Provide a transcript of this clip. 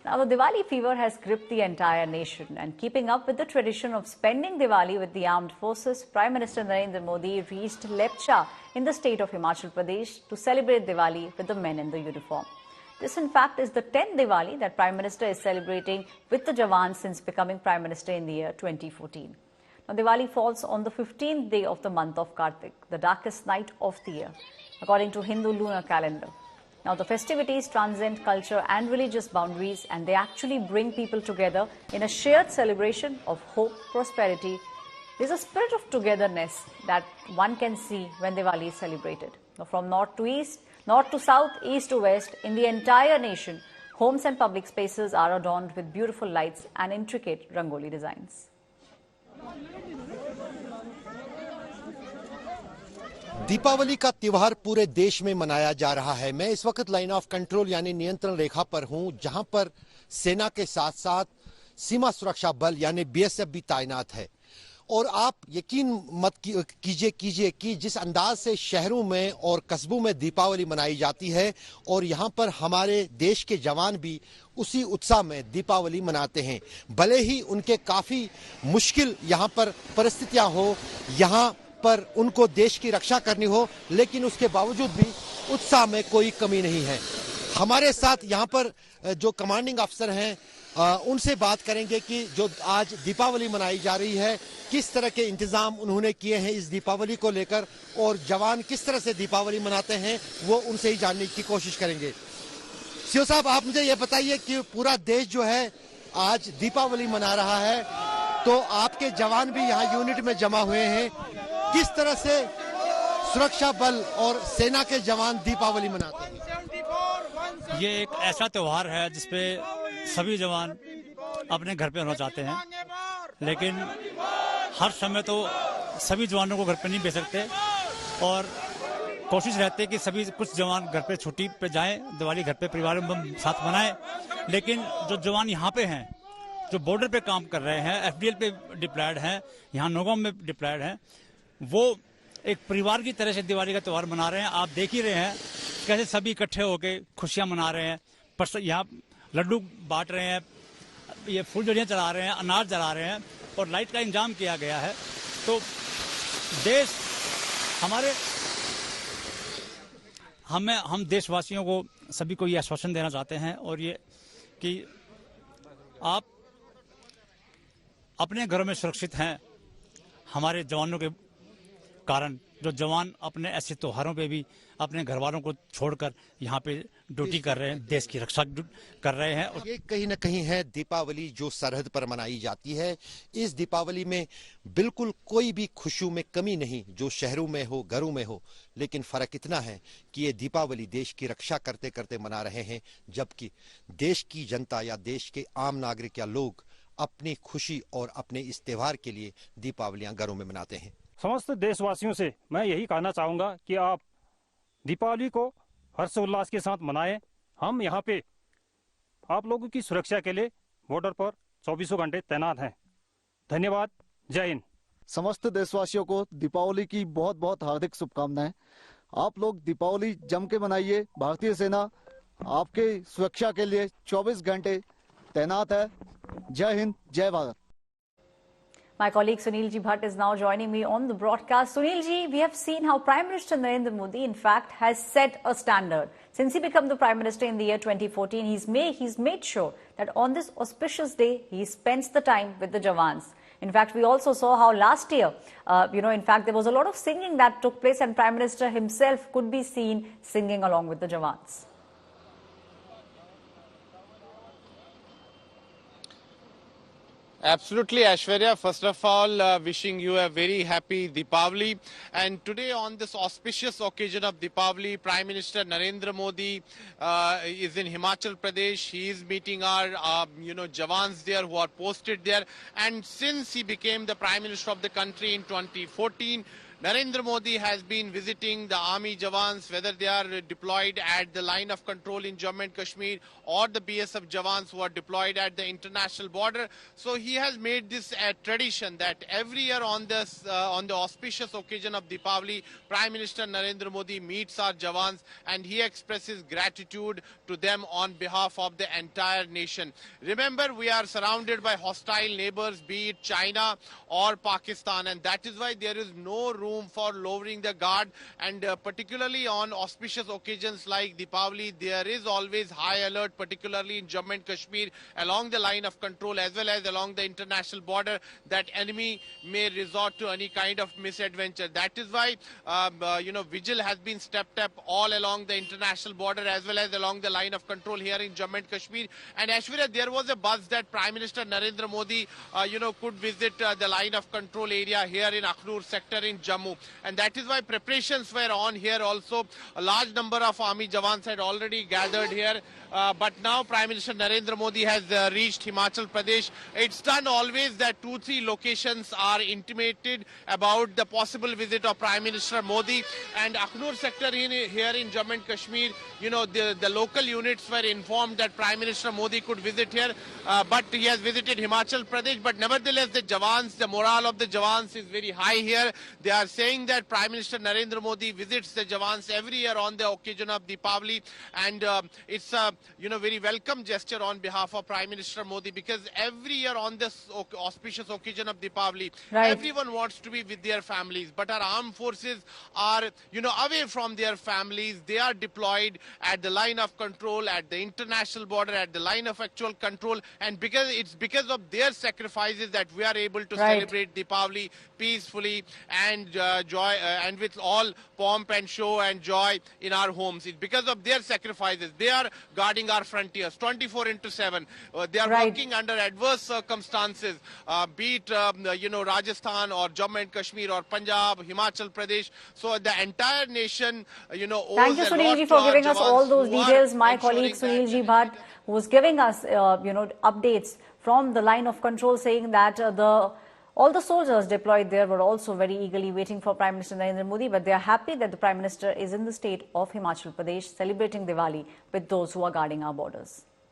Now, the Diwali fever has gripped the entire nation, and keeping up with the tradition of spending Diwali with the armed forces, Prime Minister Narendra Modi reached Lepcha in the state of Himachal Pradesh to celebrate Diwali with the men in the uniform. This, in fact, is the 10th Diwali that Prime Minister is celebrating with the Jawans since becoming Prime Minister in the year 2014. Now, Diwali falls on the 15th day of the month of Kartik, the darkest night of the year, according to Hindu lunar calendar. Now, the festivities transcend culture and religious boundaries, and they actually bring people together in a shared celebration of hope, prosperity. There's a spirit of togetherness that one can see when Diwali is celebrated. Now, from north to east, north to south, east to west, in the entire nation, homes and public spaces are adorned with beautiful lights and intricate rangoli designs. Deepawali का त्योहार पूरे देश में मनाया जा रहा है। मैं इस वक्त लाइन ऑफ कंट्रोल यानी नियंत्रण रेखा पर हूं, जहां पर सेना के साथ साथ सीमा सुरक्षा बल यानी बीएसएफ भी तैनात है। और आप यकीन मत कीजिए कि जिस अंदाज से शहरों में और कस्बों में दीपावली मनाई जाती है, और यहां पर हमारे देश के जवान भी उसी उत्साह में दीपावली मनाते हैं। भले ही उनके काफी मुश्किल यहां पर परिस्थितियां हो, यहां पर उनको देश की रक्षा करनी हो, लेकिन उसके बावजूद भी उत्साह में कोई कमी नहीं है। हमारे साथ यहाँ पर जो कमांडिंग अफसर हैं, उनसे बात करेंगे कि जो आज दीपावली मनाई जा रही है, किस तरह के इंतजाम उन्होंने किए हैं इस दीपावली को लेकर, और जवान किस तरह से दीपावली मनाते हैं, वो उनसे ही जानने की कोशिश करेंगे। सीओ साहब, आप मुझे ये बताइए कि पूरा देश जो है आज दीपावली मना रहा है, तो आपके जवान भी यहाँ यूनिट में जमा हुए हैं। किस तरह से सुरक्षा बल और सेना के जवान दीपावली मनाते हैं? ये एक ऐसा त्योहार है जिसपे सभी जवान अपने घर पे होना चाहते हैं, लेकिन हर समय तो सभी जवानों को घर पे नहीं भेज सकते, और कोशिश रहती है कि सभी कुछ जवान घर पे छुट्टी पे जाएं, दिवाली घर पे परिवार में साथ मनाएं। लेकिन जो जवान यहाँ पे हैं, जो बॉर्डर पे काम कर रहे हैं, एफडीएल पे डिप्लॉयड हैं, यहाँ नौगांव में डिप्लॉयड हैं, वो एक परिवार की तरह से दिवाली का त्योहार मना रहे हैं। आप देख ही रहे हैं कैसे सभी इकट्ठे होकर खुशियां मना रहे हैं। यहाँ लड्डू बांट रहे हैं, ये फुलझड़ियाँ चला रहे हैं, अनार जला रहे हैं, और लाइट का इंतजाम किया गया है। तो देश हम देशवासियों को सभी को ये आश्वासन देना चाहते हैं, और ये कि आप अपने घरों में सुरक्षित हैं हमारे जवानों के कारण। जो जवान अपने ऐसे त्योहारों पे भी अपने घर वालों को छोड़कर यहाँ पे ड्यूटी कर रहे हैं, देश की रक्षा कर रहे हैं। ये कहीं न कहीं है दीपावली जो सरहद पर मनाई जाती है। इस दीपावली में बिल्कुल कोई भी खुशियों में कमी नहीं, जो शहरों में हो, घरों में हो, लेकिन फर्क इतना है कि ये दीपावली देश की रक्षा करते करते मना रहे हैं, जबकि देश की जनता या देश के आम नागरिक या लोग अपनी खुशी और अपने इस त्योहार के लिए दीपावलियां घरों में मनाते हैं। समस्त देशवासियों से मैं यही कहना चाहूंगा कि आप दीपावली को हर्षोल्लास के साथ मनाएं। हम यहाँ पे आप लोगों की सुरक्षा के लिए बॉर्डर पर 24 घंटे तैनात हैं। धन्यवाद। जय हिंद। समस्त देशवासियों को दीपावली की बहुत बहुत हार्दिक शुभकामनाएं। आप लोग दीपावली जम के मनाइए। भारतीय सेना आपके सुरक्षा के लिए 24 घंटे तैनात है। जय हिंद, जय Bharat. My colleague Sunil Ji Bhatt is now joining me on the broadcast. Sunil Ji, we have seen how Prime Minister Narendra Modi, in fact, has set a standard. Since he became the Prime Minister in the year 2014, he's made sure that on this auspicious day, he spends the time with the Jawans. In fact, we also saw how last year, in fact, there was a lot of singing that took place, and Prime Minister himself could be seen singing along with the Jawans. Absolutely, Aishwarya. First of all, wishing you a very happy Diwali. And today, on this auspicious occasion of Diwali, Prime Minister Narendra Modi is in Himachal Pradesh. He is meeting our, Jawans there who are posted there. And since he became the Prime Minister of the country in 2014, Narendra Modi has been visiting the army jawans, whether they are deployed at the line of control in Jammu and Kashmir or the BSF jawans who are deployed at the international border. So he has made this a tradition that every year on the auspicious occasion of Diwali, Prime Minister Narendra Modi meets our jawans and he expresses gratitude to them on behalf of the entire nation. Remember, we are surrounded by hostile neighbors, be it China or Pakistan, and that is why there is no room for lowering the guard, and particularly on auspicious occasions like Diwali, there is always high alert, particularly in Jammu and Kashmir, along the line of control as well as along the international border, that enemy may resort to any kind of misadventure. That is why, vigil has been stepped up all along the international border as well as along the line of control here in Jammu and Kashmir. And Ashwira, there was a buzz that Prime Minister Narendra Modi, could visit the line of control area here in Akhnur sector in Jammu. And that is why preparations were on here also. A large number of army jawans had already gathered here. But now Prime Minister Narendra Modi has reached Himachal Pradesh. It's done always that 2-3 locations are intimated about the possible visit of Prime Minister Modi. And Akhnur sector here in Jammu and Kashmir, the local units were informed that Prime Minister Modi could visit here. But he has visited Himachal Pradesh. But nevertheless, the morale of the jawans is very high here. They are saying that Prime Minister Narendra Modi visits the jawans every year on the occasion of Diwali. And it's a very welcome gesture on behalf of Prime Minister Modi, because every year on this auspicious occasion of Diwali, everyone wants to be with their families. But our armed forces are, away from their families. They are deployed at the line of control, at the international border, at the line of actual control. And it's because of their sacrifices that we are able to celebrate Diwali peacefully and joy and with all pomp and show and joy in our homes. It's because of their sacrifices. They are guarding our frontiers 24/7. They are working under adverse circumstances, be it Rajasthan or Jammu and Kashmir or Punjab, Himachal Pradesh. So the entire nation, owes Thank you, a lot Sunilji, to for our giving us all jawans those who are details. My ensuring colleague that- Sunilji Bhatt was giving us, updates from the line of control, saying that all the soldiers deployed there were also very eagerly waiting for Prime Minister Narendra Modi, but they are happy that the Prime Minister is in the state of Himachal Pradesh celebrating Diwali with those who are guarding our borders.